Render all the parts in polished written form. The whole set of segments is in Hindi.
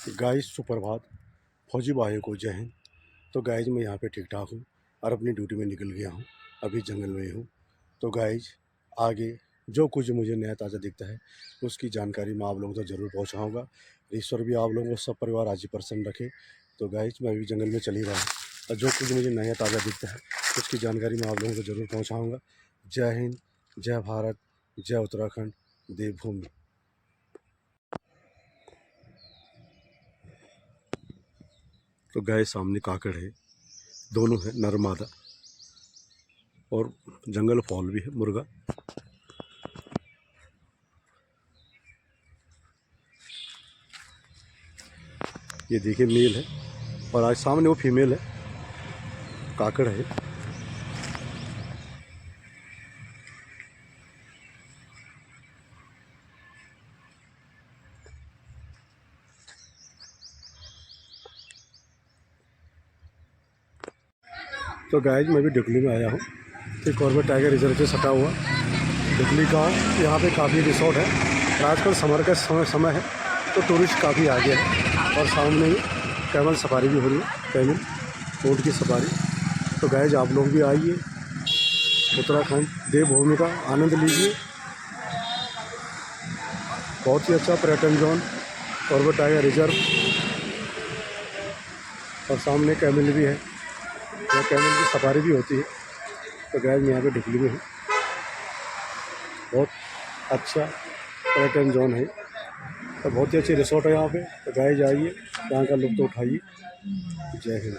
गाइस सुप्रभात, फौजी भाइयों को जय हिंद। तो गाइस मैं यहाँ पे ठीक ठाक हूँ और अपनी ड्यूटी में निकल गया हूँ। अभी जंगल में हूँ। तो गाइस आगे जो कुछ मुझे नया ताज़ा दिखता है उसकी जानकारी मैं आप लोगों तक ज़रूर पहुँचाऊँगा। ईश्वर भी आप लोगों को सब परिवार आज ही प्रसन्न रखे। तो गाइस मैं अभी जंगल में चल ही रहा हूँ और जो कुछ मुझे नया ताज़ा दिखता है उसकी जानकारी मैं आप लोगों को ज़रूर पहुँचाऊँगा। जय हिंद, जय भारत, जय उत्तराखंड देवभूमि। तो गाय सामने काकड़ है, दोनों है नर मादा, और जंगल फॉल भी है मुर्गा। ये देखिए मेल है और आज सामने वो फीमेल है, काकड़ है। तो गाइस मैं भी डुकली में आया हूँ। तो कॉर्बेट टाइगर रिजर्व से सटा हुआ डुकली का यहाँ पे काफ़ी रिसोर्ट है। आजकल समर का समय है तो टूरिस्ट काफ़ी आ गया है। और सामने ही कैमल सफारी भी हो रही है, कैमल ऊँट की सफारी। तो गाइस आप लोग भी आइए, उत्तराखंड देवभूमि का आनंद लीजिए। बहुत ही अच्छा पर्यटन जोन कॉर्बेट टाइगर रिजर्व, और सामने कैमल भी है, यहाँ कैमल की सफारी भी होती है। तो गाइस मैं यहाँ पे डुकली में हूँ। बहुत अच्छा पर्यटन जोन है और बहुत ही अच्छे रिसोर्ट है यहाँ पे। तो गाइस जाइए, यहाँ का लुत्फ़ उठाइए। जय हिंद।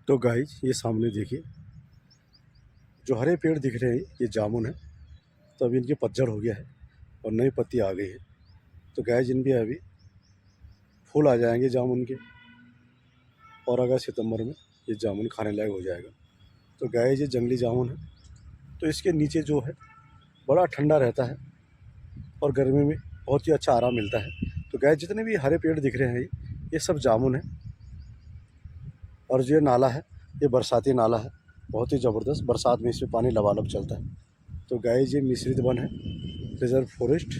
तो गाइस ये सामने देखिए, जो हरे पेड़ दिख रहे हैं ये जामुन है। तो अभी इनकी पतझड़ हो गया है और नई पत्ती आ गई है। तो गाइस इनमें अभी फूल आ जाएंगे जामुन के, और अगस्त सितंबर में ये जामुन खाने लायक हो जाएगा। तो गाइस ये जंगली जामुन है, तो इसके नीचे जो है बड़ा ठंडा रहता है और गर्मी में बहुत ही अच्छा आराम मिलता है। तो गाइस जितने भी हरे पेड़ दिख रहे हैं ये सब जामुन है। और जो नाला है ये बरसाती नाला है, बहुत ही ज़बरदस्त। बरसात में इसमें पानी लबालब चलता है। तो गाइस ये मिश्रित वन है, रिजर्व फॉरेस्ट।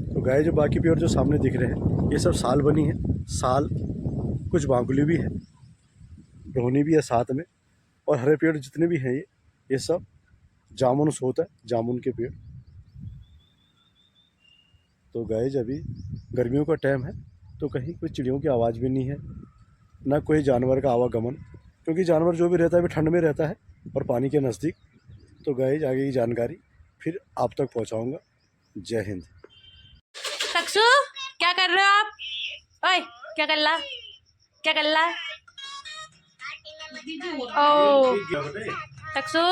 तो गाइस जो बाकी पेड़ जो सामने दिख रहे हैं ये सब साल बनी है, साल, कुछ बांकुली भी है, रोहनी भी है साथ में। और हरे पेड़ जितने भी हैं ये सब जामुन से होता है, जामुन के पेड़। तो गाइस अभी गर्मियों का टाइम है तो कहीं कोई चिड़ियों की आवाज़ भी नहीं है, ना कोई जानवर का आवागमन, क्योंकि जानवर जो भी रहता है अभी ठंड में रहता है और पानी के नज़दीक। तो गाइस आगे की जानकारी फिर आप तक पहुंचाऊंगा। जय हिंद। तक्षु क्या कर रहे हो आप? ओए क्या कर रहा, क्या कर रहा? ओ तक्षु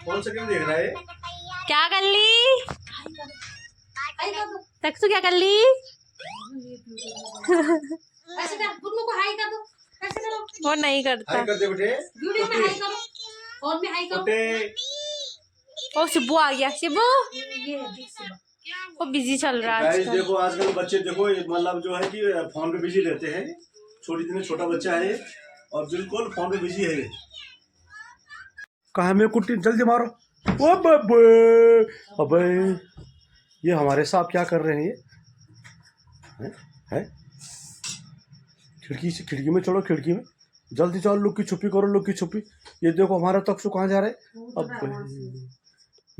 कौन सा गेम देख रहा है? क्या कर ली तक्षु, क्या कर ली? वो नहीं करता। हाय कर दे बेटे, वीडियो में हाई करो, फोन में हाई करो। ओ शिबू आ गया, शिबू वो बिजी चल रहा है गाइस आजकल। देखो आजकल बच्चे देखो मतलब जो है कि फोन पे बिजी रहते हैं। छोटी इतने छोटा बच्चा है और बिल्कुल फोन पे बिजी है। कहा में कुट्टी जल्दी मारो। ओ बब्बे, अबे ये हमारे साहब क्या कर रहे हैं? ये है खिड़की से, खिड़की में चलो, खिड़की में जल्दी चलो, लुक्की छुपी करो, लुक्की छुपी। ये देखो हमारा तक्षु कहाँ जा रहा है? अब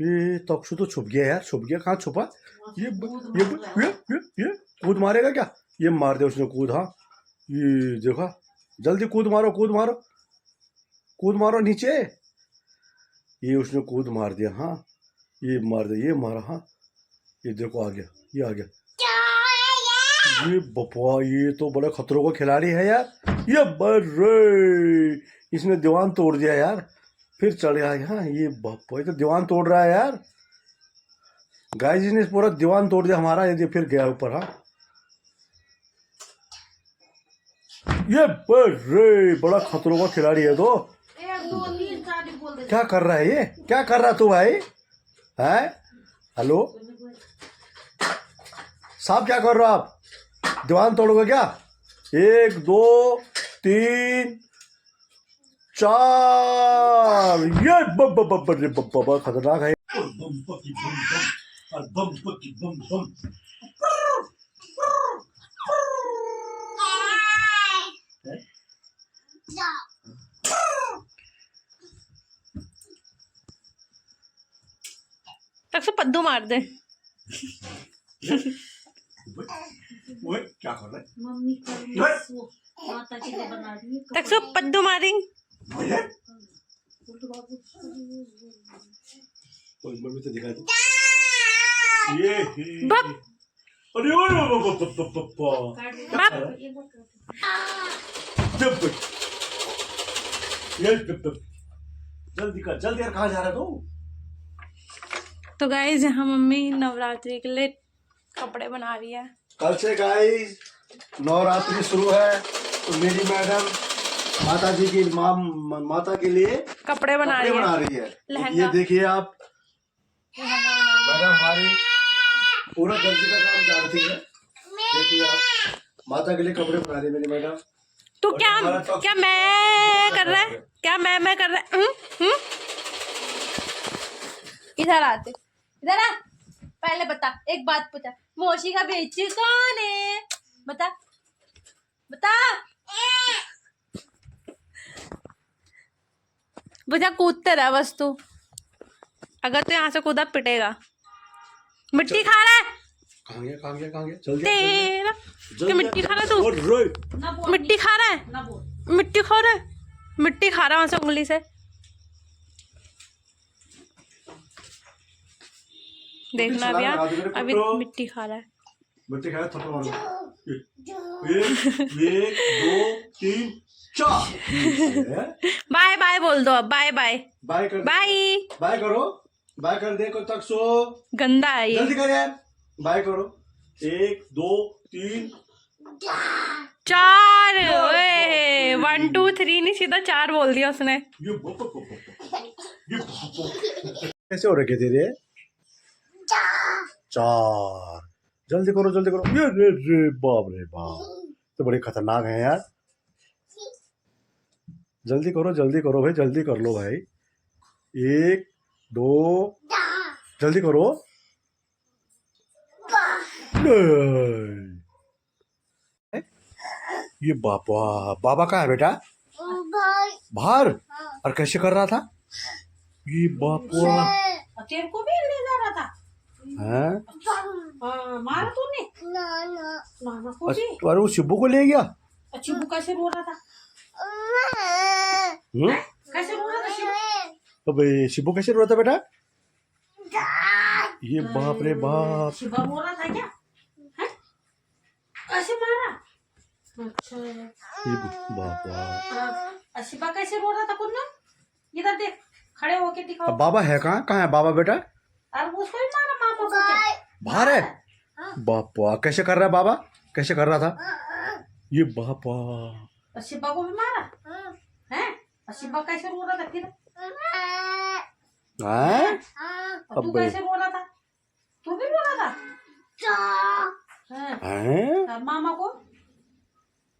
ये तक्षु तो छुप गया यार, छुप गया। कहाँ छुपा? ये कूद मारेगा क्या? ये मार दे उसने कूद। हाँ ये देखा, जल्दी कूद मारो, कूद मारो, कूद मारो नीचे। ये उसने कूद मार दिया। हाँ ये मार दिया, ये मारा। हाँ ये देखो आ गया, ये आ गया। ये बपा, ये तो बड़ा खतरों का खिलाड़ी है यार। ये बर्रे, इसने दीवान तोड़ दिया यार, फिर चढ़ गया। हाँ ये बपा, ये तो दीवान तोड़ रहा है यार। गाइस इसने पूरा दीवान तोड़ दिया हमारा। ये फिर गया ऊपर। हाँ ये बर्रे, बड़ा खतरों का खिलाड़ी है। तो क्या कर रहा है ये? क्या कर रहा तू भाई? है हेलो साहब, क्या कर रहे हो आप? दीवान तोड़ोगे क्या? 1 2 3 4। ये बब्बा खतरनाक है। तक्षु पद्दू मार दे। वो क्या कर रहा है? मम्मी माता के लिए बना रही है। तक्षु पद्दू मारी। मम्मी तो दिखा दो। ये बप अरे जल्दी कर, जल्दी यार। कहाँ जा रहा तू? तो गाइस यहाँ मम्मी नवरात्रि के लिए कपड़े बना रही है। कल से गाइस नवरात्रि शुरू है, तो मेरी मैडम माता जी की माता के लिए कपड़े बना रही है। ये देखिए आप, मैडम हमारी पूरा दर्जी का काम जानती है। देखिए आप, माता के लिए कपड़े बना रही है मेरी मैडम। तू क्या क्या मैं कर रहा है? क्या मैं कर रहा है? इधर आते, इधर आ। पहले बता, एक बात पूछा, मौसी का बेची कौन है? बता बता। बुझा कूदते रहा बस तू। अगर तू यहाँ से कूदा पिटेगा। मिट्टी खा रहा है? कहाँ गया, कहाँ गया, कहाँ गया? जल्दी तेरा क्या मिट्टी खा रहा है तू? मिट्टी खा रहा है, मिट्टी खा रहा है, मिट्टी खा रहा है वहां से उंगली से। देखना अभी यार, अभी मिट्टी खा रहा है। मिट्टी खाया, थप्पड़ मारो। 1 2 3 4। बाय बाय बोल दो अब। बाय बाय, बाय कर, बाय बाय करो, बाय कर दे को तक सो। गंदा है ये। जल्दी कर यार, बाय करो। 1 2 3 4। 1 2 3 नहीं, सीधा 4 बोल दिया उसने। कैसे हो रखे तेरे? 4। जल्दी करो, जल्दी करो। ये रे बाप रे बाप, तो बड़े खतरनाक है यार। जल्दी करो भाई, जल्दी कर लो भाई। 1 2 जल्दी करो। ये बाबा, बाबा कहाँ है बेटा? बाहर। और कैसे कर रहा था ये बाबा? तेरे को भी ले जा रहा था? हैं? मारा तूने? नाना को भी? अरे वो शिब्बू को ले गया। शिबू कैसे रो रहा था? कैसे रो रहा था शिबू? अबे शिब्बू कैसे रो रहा था बेटा? ये बाप रे बाप, शिबा रो रहा था क्या? कैसे मारा? अच्छा, ये बाबा। शिबा कैसे रो रहा था? कुन्ना इधर देख, खड़े होके दिखाओ। अब बाबा है कहाँ? कहाँ है बाबा बेटा? और उसको ही मारा मामा को क्या? बाहर है। बापा कैसे कर रहा है बाबा? कैसे कर रहा था ये बापा? शिबा को भी मारा है? शिबा कैसे रो रहा था फिर? तू कैसे रो रहा था? तू भी रो रहा था? हैं? मामा को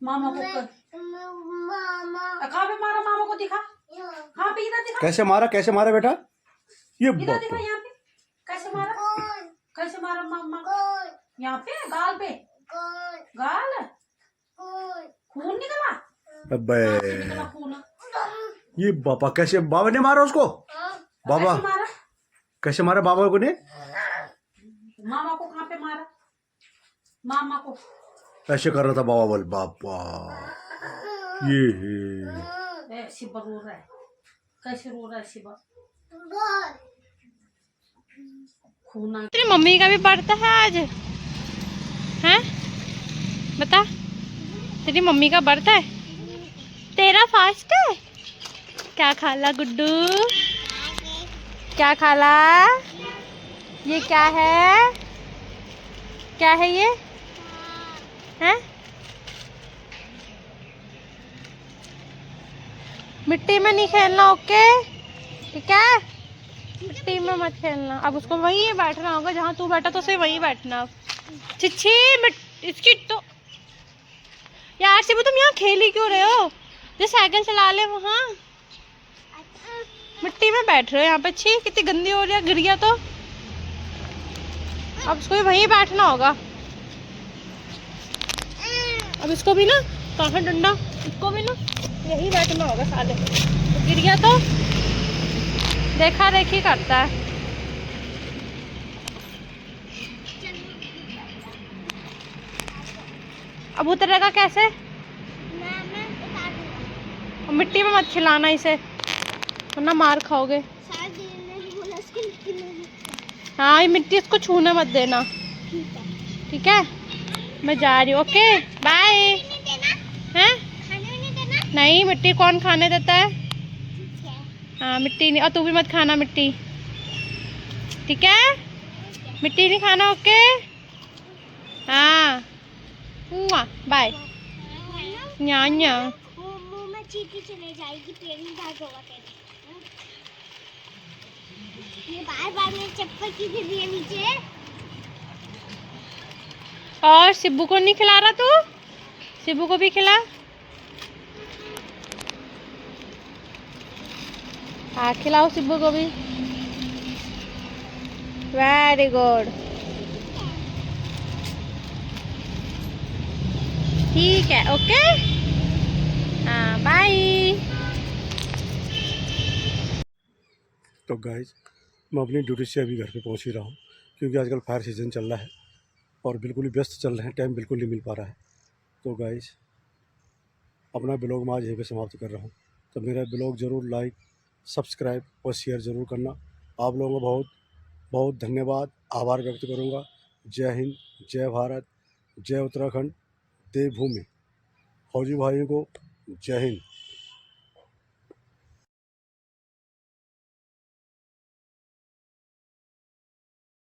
मामा को कहाँ पे मारा, मामा को दिखा, कहाँ पे, इधर दिखा, कैसे मारा बेटा? ये इधर बाप दिखा, रे। यहाँ पे कैसे मारा, कैसे मारा मामा, यहाँ पे गाल पे, गाल खून निकला, अबे नाक से निकला खून, ये बाबा कैसे, बाबा ने मारा उसको? बाबा कैसे मारा, कैसे मारा बाबा को ने? मामा को कहाँ पे मारा, मामा को ऐसे कर रहा था बाबा, बोल बाबा ये शिवा रो रहा है, कैसे रो रहा है शिवा, खून आ तेरी मम्मी का भी बर्थडे है आज, हैं? बता, तेरी मम्मी का बर्थडे है, तेरा फास्ट है? क्या खाला गुड्डू, क्या खाला? ये क्या है, क्या है ये, हैं? मिट्टी में नहीं खेलना, ओके? ठीक है, मिट्टी में मत खेलना। अब उसको वहीं बैठना होगा जहाँ तू बैठा, तो उसे वहीं बैठना। छिछी इसकी तो यार शिबू, तुम यहाँ खेल ही क्यों रहे हो? जो साइकिल चला ले वहाँ, मिट्टी में बैठ रहे हो यहाँ पे। छी, कितनी गंदी हो रही है, गिर गया तो। अब उसको भी वहीं बैठना होगा। अब इसको भी ना, कहाँ डंडा, इसको भी ना यहीं बैठना होगा साले। तो गिर गया तो देखा देखी करता है। अब उतरेगा कैसे? और मिट्टी में मत खिलाना इसे, वरना मार खाओगे। हाँ, ये मिट्टी इसको छूने मत देना, ठीक है? मैं जा रही हूँ, ओके बाय। हैं? नहीं, मिट्टी कौन खाने देता है? हाँ, मिट्टी नहीं, और तू भी मत खाना मिट्टी, ठीक है? मिट्टी नहीं खाना, ओके? हाँ, बाय। न्या न्या, मुंह में चींटी चले जाएगी, पेड़ में दर्द होगा तेरे। ये बार मेरे चप्पल की गिर रही है नीचे। और शिब्बू को नहीं खिला रहा तू? शिब्बू को भी खिला। हाँ, खिलाओ शिब्बू को भी। वेरी गुड, ठीक है, ओके। हाँ, बाय। तो गाइज मैं अपनी ड्यूटी से अभी घर पे पहुंच ही रहा हूँ, क्योंकि आजकल फायर सीजन चल रहा है और बिल्कुल ही व्यस्त चल रहे हैं, टाइम बिल्कुल नहीं मिल पा रहा है। तो गाइज अपना ब्लॉग मैं आज यहीं पे समाप्त कर रहा हूँ। तो मेरा ब्लॉग ज़रूर लाइक, सब्सक्राइब और शेयर ज़रूर करना। आप लोगों का बहुत बहुत धन्यवाद, आभार व्यक्त करूँगा। जय हिंद, जय भारत, जय उत्तराखंड, देवभूमि। फौजी भाइयों को जय हिंद।